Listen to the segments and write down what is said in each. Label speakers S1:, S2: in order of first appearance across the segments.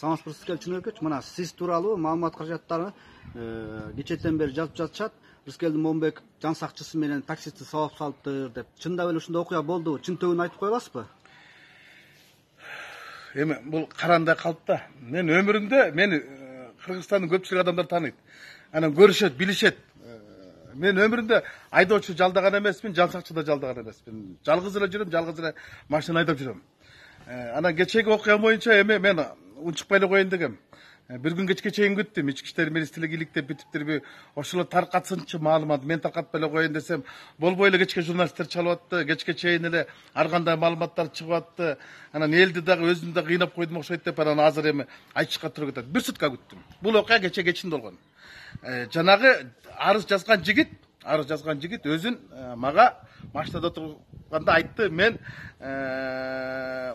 S1: Самаспыр Рыскелчүнөкөч, мына сиз тууралуу маалымат каражаттары кечээден бери жазып жатышат. Рыскелдин Момбек жан сакчысы менен таксисти сабап салыптыр деп. Чындап эле ушундай окуя болдубу? Чын төбүн айтып кое аласызбы?
S2: Эми бул карандай калып да. Мен өмүрүмдө мени Кыргызстандын көпчүлүк адамдар тааныйт. Анан көрүшөт, билишет. Мен өмүрүмдө айдоочу жалдаган эмесмин, жан сакчы да жалдаган эмесмин. Жалгыз эле жүрөм, жалгыз эле машина айдап жүрөм. Анан кечээги окуя боюнча эми мен унчукпай эле коеюн дегем. Bir gün geçke çeyim güttüm. İçki işleri ministrliği ilikte bitiptir bir oşulu tarqatsınçı malumat. Men tarqat böyle koyun desem. Bol boyla geçke jurnalistler çalıvattı. Geçke çeyin ele arganda malumatlar çıkıvattı. Anan eldi dağı özünü de kıynap koydum okşayt dep anan azır emi ayçıkka turub ketет. Bir sutka güttüm. Bul okya geçe geçinde olgan. Janagı arız жазган жигит өзүн мага машинада отурганда айтты. Men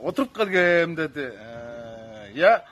S2: отуруп келгем деди. Я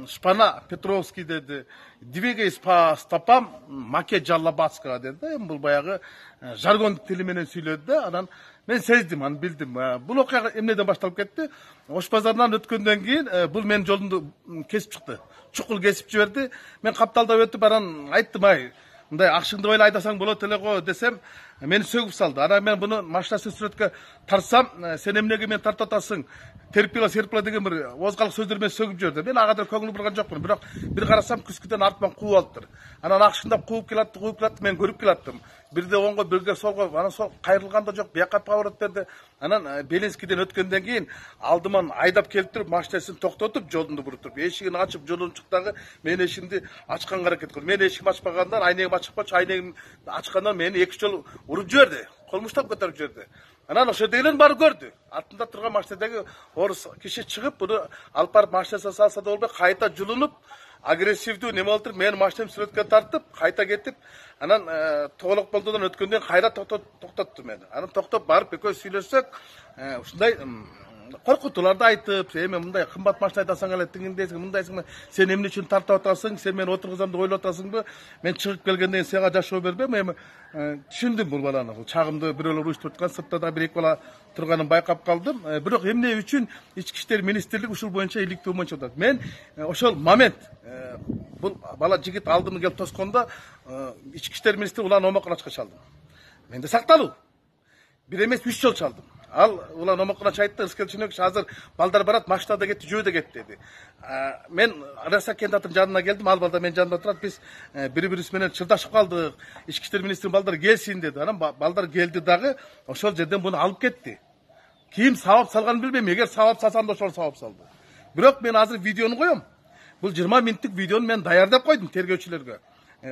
S2: Шпана Петровский dedi. Двигаясь по стопам Маке Жаллабатскага dedi. Бул баягы жаргондук тили менен сүйлөдү да. Анан мен сездим, аны билдим. Бул окуя эмнеден башталып кетти? Ош базарынан өткөндөн кийин бул менин жолумду кесип чыкты. Чукул кесип жиберди. Мен капталдап өтүп анан айттым, ай, мындай акшыңды ойлой айдасаң болот эле го десем, мени сөгүп салды. Анан мен буну машинасын сүрөткө тартсам, сен эмнеге мени тартып атасың? Терпила серпила деген бир озгалык сөздөр менен сөгүп жиберди. Мен ага да көңүл бурган жокмун. Бирок бир карасам күскүдөн артыман кууп алыптыр. Анан акшыңдап кууп келатты, мен көрүп келаттым. Бирде оңго, бирде солго, анан сол кайрылган да жок, бияка поворот берди. Анан Белинскийден өткөндөн кийин алдыман айдап келип туруп, машинасын токтотуп, жолунду буруп туруп, эшигин ачып, жолун чыктагы мен эшигимди ачканга аракет кылдым. Мен эшигимди ачпагандан, айнегим ачыкпачы, айнегим ачкандан мени эки жол уруп жиберди. Колмуштап көтөрүп жиберди. Анан ошо дегилерин баары көрдү. Артында турган машинадагы орус киши чыгып, буну алып барып машинасына салса да болбой, кайта жулунуп, агрессивдүү неме болуп, мен машинамды сүрөткө тартып, кайта кетип, анан тоголок болдудан өткөндөн кайра токтотту мени. Анан токтоп барып экөөбүз сүйлөшсөк, ушундай коркутууларды айтып, эми мындай кымбат машина айдасаң эле тигиндейсиң, мындайсың, сен эмне үчүн тартып атасың, сен мени отургузам деп ойлоп атасыңбы? Мен чыгып келгенден сага жашоо бербейм. Эми түшүндүм бул баланы. Бул чагымды бирөөлөр уюштуруп аткан, сыртта да бир эки бала турганын байкап калдым. Бирок эмне үчүн Ички иштер министрлиги ушул боюнча иликтөө боюнча атат. Мен ошол момент бул бала жигит алдыма келип тоскондо Ички иштер министри улан омокуначка чалдым. Менде сакталуу. Бир эмес 3 жол чалдым. Ал улан омокунач айтты, Рыскелчүнөкөч азыр балдар барат, машинада кетти, жөө да кетти деди. Мен Араса кентаттын жанына келдим, ал балдар менин жанымда турат, биз бири-бирибиз менен чырдашып калдык. Ички иштер министринин балдары келсин деди. Анан балдар келди дагы, ошол жерден буну алып кетти. Ким сабап салганын билбейм, эгер сабап салсам да ошол сабап салды. Бирок мен азыр видеону коем. Бул 20 минуттук видеону мен даярдап койдум тергөөчүлөргө.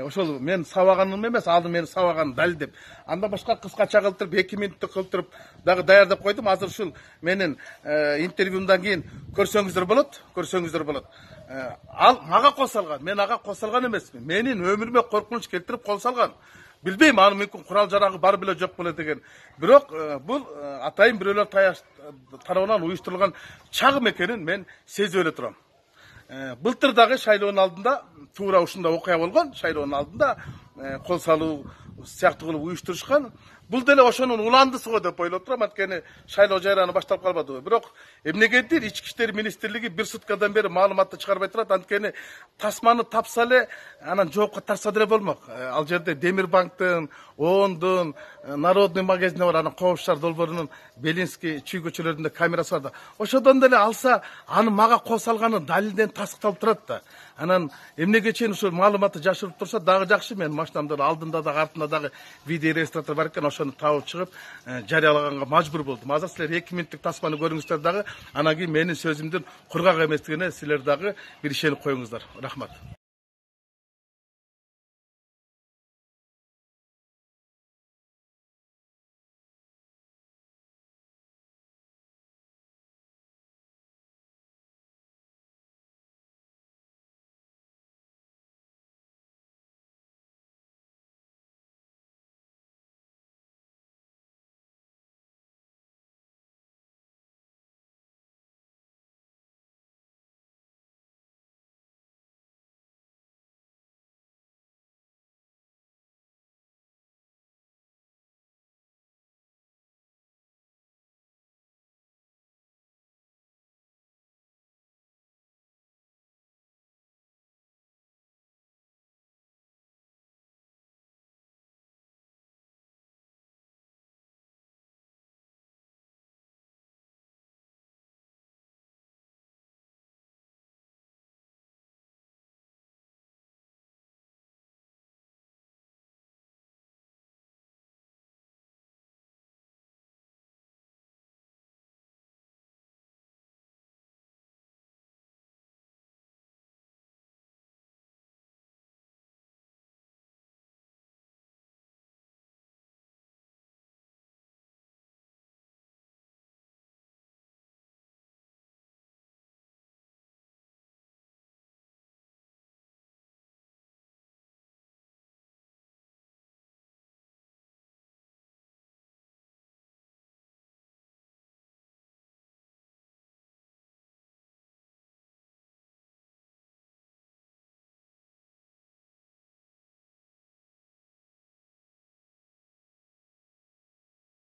S2: Ошол мен сабаганым эмес, алдым мени сабаганын далилдеп. Андан башка кыскача кылып туруп 2 минуттук кылып туруп дагы даярдап койдум. Азыр ушул менин интервьюмдан кийин көрсөңүздөр болот. Ал мага кол салган, мен ага кол салган эмесмин. Менин өмүрүмө коркунуч келтирип кол салган. Билбейм, аны мүмкүн курал жарагы бар беле жок беле деген. Бирок бул атайын бирөөлөр тарабынан уюштурулган чагым экенин мен сезип эле турам. Былтыр дагы шайлоонун алдында туура ушундай окуя болгон. Шайлоонун алдында кол салуу сыяктуу кылып уюштурушкан. Бул деле ошонун уландысы го деп ойлоп турам. Анткени шайлоо жайраны башталып калбадыбы. Бирок эмнегедир Ички иштер министрлиги бир суткадан бери маалыматты чыгарбай турат. Анткени тасманы тапса эле анан жоопко тартса деле болмок. Ал жерде Демирбанктын, ООНдун, Народный магазини бар, анан Кош шаар долбоорунун Белинский чүй көчөлөрүндө камерасы бар да. Ошодон деле алса, аны мага кол салганы далилден тастыкталып турат да. Анан эмнеге чейин ушул маалыматты жашырып турса дагы жакшы. Мен машинамдын алдында дагы артында дагы видео регистратор бар экен, ошону табып чыгып жарыялаганга мажбур болдум. Азыр силер 2 минуттук тасманы көрүңүздөр дагы, анан кийин менин сөзүмдүн кургак эместигине силер дагы бир ишенип коюңуздар. Рахмат.